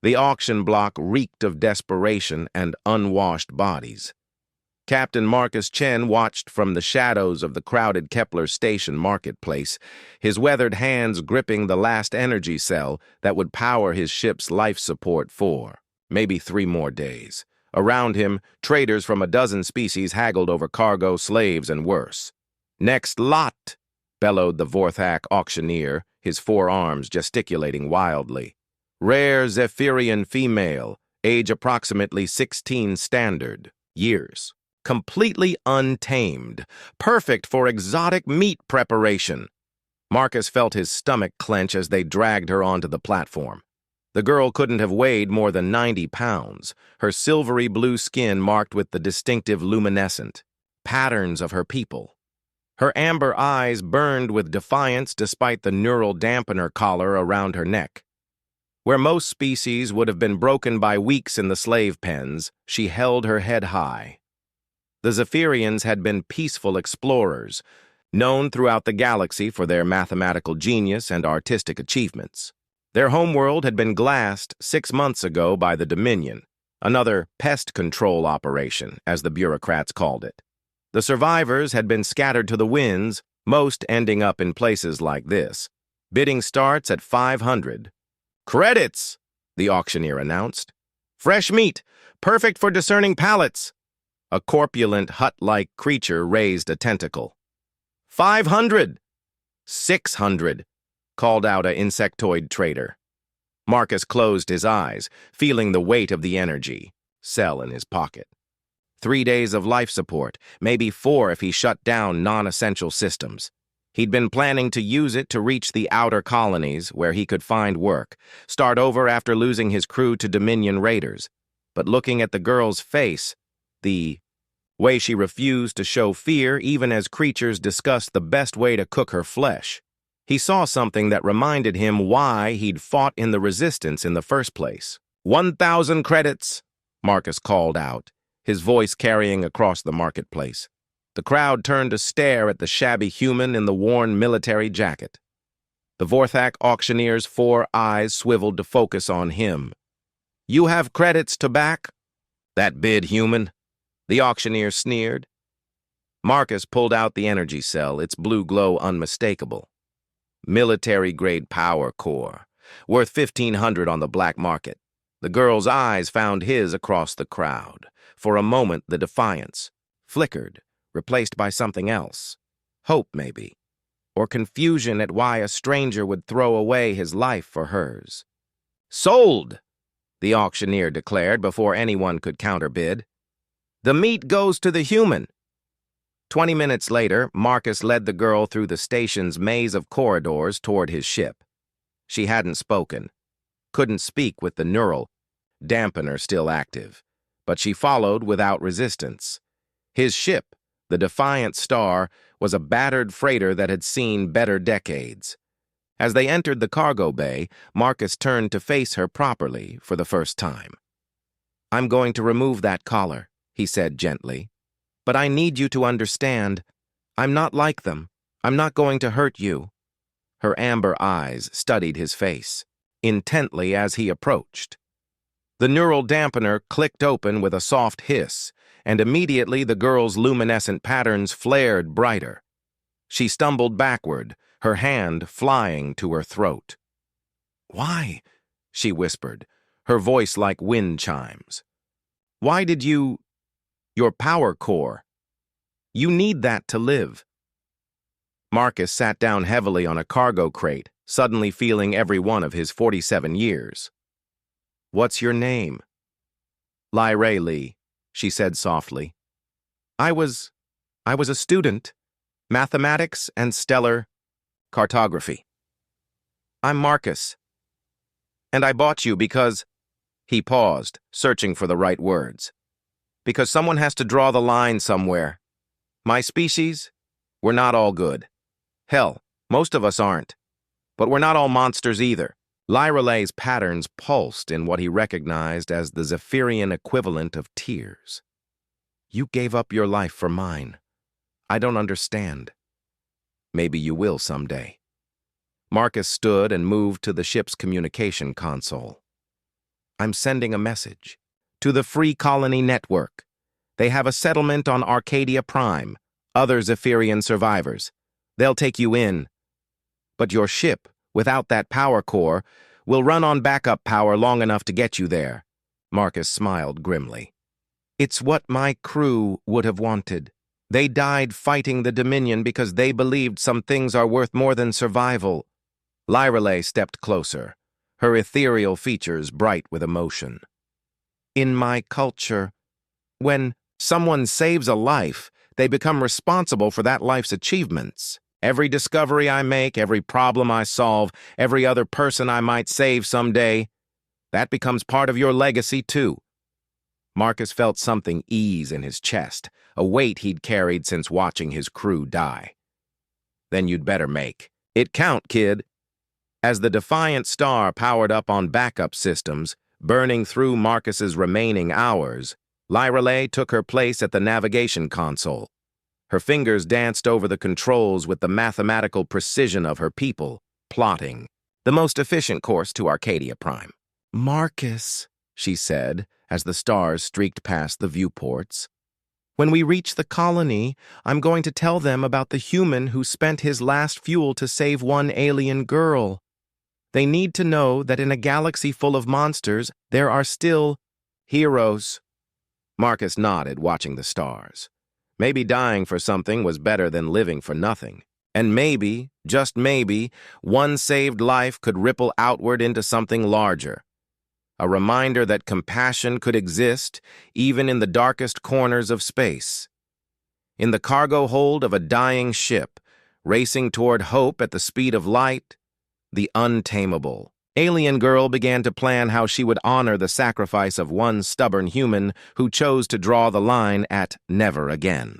The auction block reeked of desperation and unwashed bodies. Captain Marcus Chen watched from the shadows of the crowded Kepler Station marketplace, his weathered hands gripping the last energy cell that would power his ship's life support for maybe 3 more days. Around him, traders from a dozen species haggled over cargo, slaves, and worse. "Next lot!" bellowed the Vorthak auctioneer, his forearms gesticulating wildly. "Rare Zephyrian female, age approximately 16 standard years. Completely untamed, perfect for exotic meat preparation." Marcus felt his stomach clench as they dragged her onto the platform. The girl couldn't have weighed more than 90 pounds, her silvery blue skin marked with the distinctive luminescent patterns of her people. Her amber eyes burned with defiance despite the neural dampener collar around her neck. Where most species would have been broken by weeks in the slave pens, she held her head high. The Zephyrians had been peaceful explorers, known throughout the galaxy for their mathematical genius and artistic achievements. Their homeworld had been glassed 6 months ago by the Dominion, another pest control operation, as the bureaucrats called it. The survivors had been scattered to the winds, most ending up in places like this. Bidding starts at 500. "Credits!" the auctioneer announced. "Fresh meat, perfect for discerning palates." A corpulent, hut-like creature raised a tentacle. 500! 600! called out an insectoid trader. Marcus closed his eyes, feeling the weight of the energy cell in his pocket. 3 days of life support, maybe 4 if he shut down non-essential systems. He'd been planning to use it to reach the outer colonies where he could find work, start over after losing his crew to Dominion raiders. But looking at the girl's face, the way she refused to show fear even as creatures discussed the best way to cook her flesh, he saw something that reminded him why he'd fought in the resistance in the first place. 1,000 credits, Marcus called out, his voice carrying across the marketplace. The crowd turned to stare at the shabby human in the worn military jacket. The Vorthak auctioneer's 4 eyes swiveled to focus on him. "You have credits to back?" "That bid, human," the auctioneer sneered. Marcus pulled out the energy cell, its blue glow unmistakable. Military-grade power core, worth 1,500 on the black market. The girl's eyes found his across the crowd. For a moment, the defiance flickered, replaced by something else. Hope, maybe. Or confusion at why a stranger would throw away his life for hers. "Sold!" the auctioneer declared before anyone could counterbid. "The meat goes to the human." 20 minutes later, Marcus led the girl through the station's maze of corridors toward his ship. She hadn't spoken, couldn't speak with the neural dampener still active, but she followed without resistance. His ship, the Defiant Star, was a battered freighter that had seen better decades. As they entered the cargo bay, Marcus turned to face her properly for the first time. "I'm going to remove that collar," he said gently. "But I need you to understand, I'm not like them. I'm not going to hurt you." Her amber eyes studied his face, intently as he approached. The neural dampener clicked open with a soft hiss, and immediately the girl's luminescent patterns flared brighter. She stumbled backward, her hand flying to her throat. "Why?" she whispered, her voice like wind chimes. "Why did you... your power core? You need that to live." Marcus sat down heavily on a cargo crate, suddenly feeling every one of his 47 years. "What's your name?" "Lyrae Lee," she said softly. I was a student, mathematics and stellar cartography. I'm Marcus. And I bought you because..." He paused, searching for the right words. "Because someone has to draw the line somewhere. My species, we're not all good. Hell, most of us aren't. But we're not all monsters either." Lyrae's patterns pulsed in what he recognized as the Zephyrian equivalent of tears. "You gave up your life for mine. I don't understand. Maybe you will someday." Marcus stood and moved to the ship's communication console. I'm sending a message. To the Free Colony Network. They have a settlement on Arcadia Prime, other Zephyrian survivors. They'll take you in. But your ship, without that power core, will run on backup power long enough to get you there. Marcus smiled grimly. It's what my crew would have wanted. They died fighting the Dominion because they believed some things are worth more than survival. Lyreley stepped closer, her ethereal features bright with emotion. In my culture, when someone saves a life, they become responsible for that life's achievements. Every discovery I make, every problem I solve, every other person I might save someday, that becomes part of your legacy too. Marcus felt something ease in his chest, a weight he'd carried since watching his crew die. Then you'd better make it count, kid. As the Defiant Star powered up on backup systems, burning through Marcus's remaining hours, Lyreley took her place at the navigation console. Her fingers danced over the controls with the mathematical precision of her people, plotting the most efficient course to Arcadia Prime. Marcus, she said, as the stars streaked past the viewports. When we reach the colony, I'm going to tell them about the human who spent his last fuel to save one alien girl. They need to know that in a galaxy full of monsters, there are still heroes. Marcus nodded, watching the stars. Maybe dying for something was better than living for nothing. And maybe, just maybe, one saved life could ripple outward into something larger. A reminder that compassion could exist even in the darkest corners of space. In the cargo hold of a dying ship, racing toward hope at the speed of light, the Untamable. Alien Girl began to plan how she would honor the sacrifice of one stubborn human who chose to draw the line at never again.